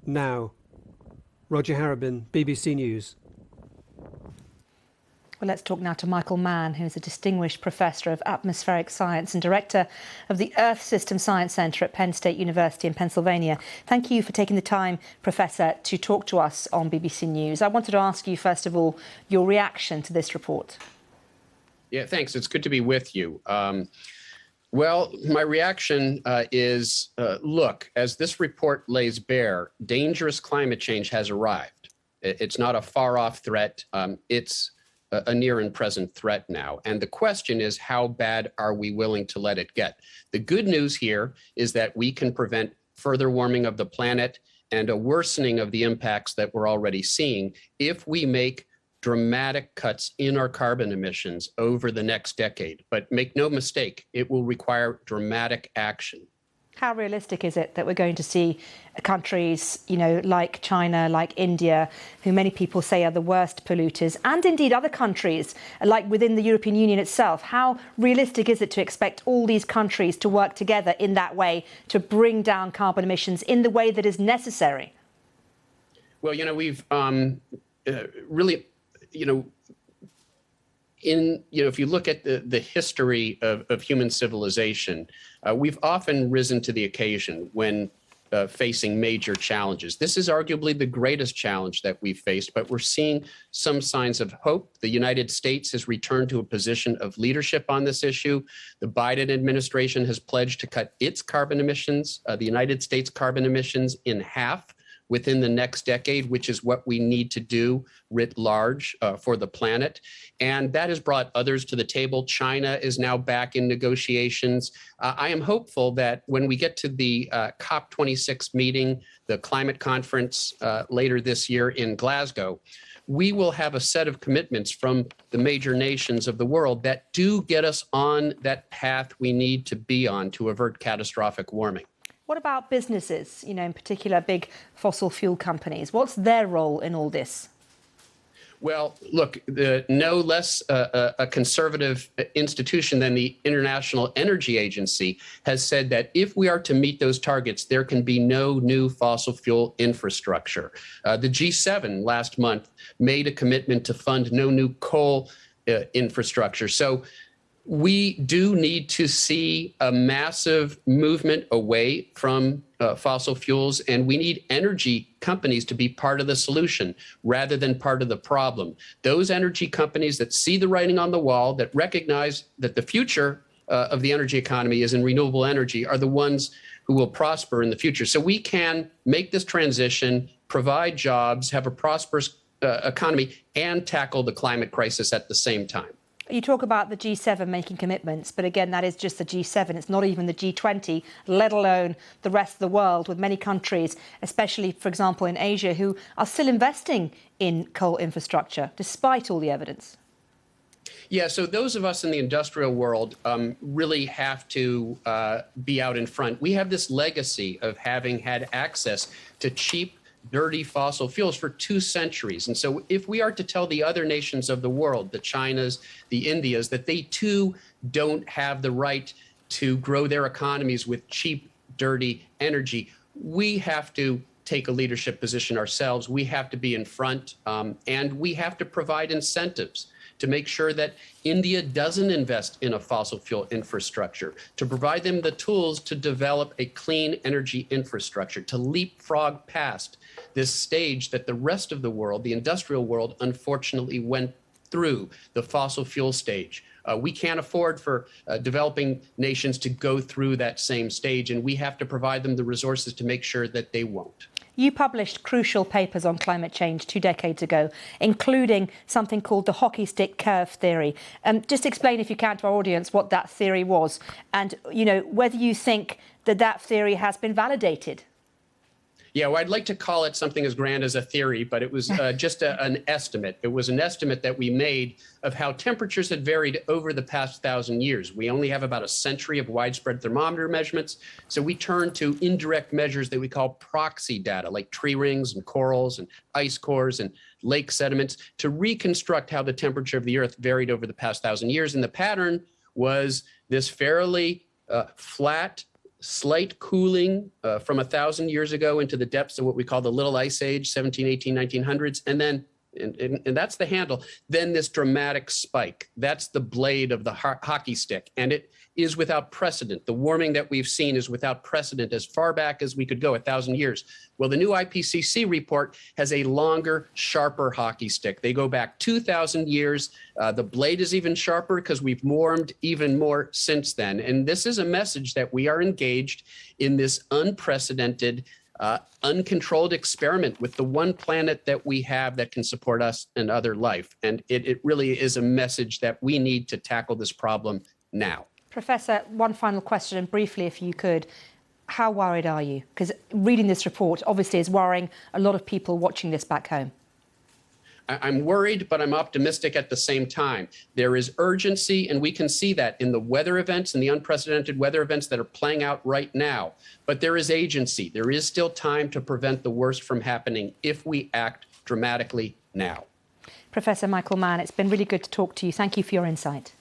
now. Roger Harrabin, BBC News. Well, let's talk now to Michael Mann, who is a distinguished professor of atmospheric science and director of the Earth System Science Centre at Penn State University in Pennsylvania. Thank you for taking the time, Professor, to talk to us on BBC News. I wanted to ask you, first of all, your reaction to this report. Yeah, thanks. It's good to be with you. Well, my reaction is, look, as this report lays bare, dangerous climate change has arrived. It's not a far-off threat. It's a near and present threat now. And the question is, how bad are we willing to let it get? The good news here is that we can prevent further warming of the planet and a worsening of the impacts that we're already seeing if we make dramatic cuts in our carbon emissions over the next decade. But make no mistake, it will require dramatic action. How realistic is it that we're going to see countries, like China, like India, who many people say are the worst polluters, and indeed other countries, like within the European Union itself? How realistic is it to expect all these countries to work together in that way to bring down carbon emissions in the way that is necessary? Well, we've really, if you look at the history of human civilization, we've often risen to the occasion when facing major challenges. This is arguably the greatest challenge that we've faced, but we're seeing some signs of hope. The United States has returned to a position of leadership on this issue. The Biden administration has pledged to cut its carbon emissions, the United States carbon emissions, in half within the next decade, which is what we need to do writ large for the planet. And that has brought others to the table. China is now back in negotiations. I am hopeful that when we get to the COP26 meeting, the climate conference later this year in Glasgow, we will have a set of commitments from the major nations of the world that do get us on that path we need to be on to avert catastrophic warming. What about businesses, in particular big fossil fuel companies? What's their role in all this? Well, look, no less a conservative institution than the International Energy Agency has said that if we are to meet those targets, there can be no new fossil fuel infrastructure. The G7 last month made a commitment to fund no new coal infrastructure. So we do need to see a massive movement away from fossil fuels, and we need energy companies to be part of the solution rather than part of the problem. Those energy companies that see the writing on the wall, that recognize that the future of the energy economy is in renewable energy, are the ones who will prosper in the future. So we can make this transition, provide jobs, have a prosperous economy, and tackle the climate crisis at the same time. You talk about the G7 making commitments, but again, that is just the G7. It's not even the G20, let alone the rest of the world, with many countries, especially, for example, in Asia, who are still investing in coal infrastructure, despite all the evidence. Yeah, so those of us in the industrial world really have to be out in front. We have this legacy of having had access to cheap, dirty fossil fuels for 2 centuries. And so if we are to tell the other nations of the world, the Chinas, the Indias, that they too don't have the right to grow their economies with cheap, dirty energy, we have to take a leadership position ourselves. We have to be in front, and we have to provide incentives to make sure that India doesn't invest in a fossil fuel infrastructure, to provide them the tools to develop a clean energy infrastructure, to leapfrog past this stage that the rest of the world, the industrial world, unfortunately went through, the fossil fuel stage. We can't afford for developing nations to go through that same stage, and we have to provide them the resources to make sure that they won't. You published crucial papers on climate change 2 decades ago, including something called the hockey stick curve theory. Just explain, if you can, to our audience what that theory was and, whether you think that that theory has been validated. Yeah, well, I'd like to call it something as grand as a theory, but it was just an estimate. It was an estimate that we made of how temperatures had varied over the past 1,000 years. We only have about a century of widespread thermometer measurements, so we turned to indirect measures that we call proxy data, like tree rings and corals and ice cores and lake sediments, to reconstruct how the temperature of the Earth varied over the past 1,000 years. And the pattern was this fairly flat, slight cooling from 1,000 years ago into the depths of what we call the Little Ice Age, 17, 18, 1900s, and then and that's the handle. Then this dramatic spike. That's the blade of the hockey stick. And it is without precedent. The warming that we've seen is without precedent as far back as we could go, 1,000 years. Well, the new IPCC report has a longer, sharper hockey stick. They go back 2,000 years. The blade is even sharper because we've warmed even more since then. And this is a message that we are engaged in this unprecedented uncontrolled experiment with the one planet that we have that can support us and other life. And it really is a message that we need to tackle this problem now. Professor, one final question, and briefly, if you could. How worried are you? Because reading this report obviously is worrying a lot of people watching this back home. I'm worried, but I'm optimistic at the same time. There is urgency, and we can see that in the weather events and the unprecedented weather events that are playing out right now. But there is agency. There is still time to prevent the worst from happening if we act dramatically now. Professor Michael Mann, it's been really good to talk to you. Thank you for your insight.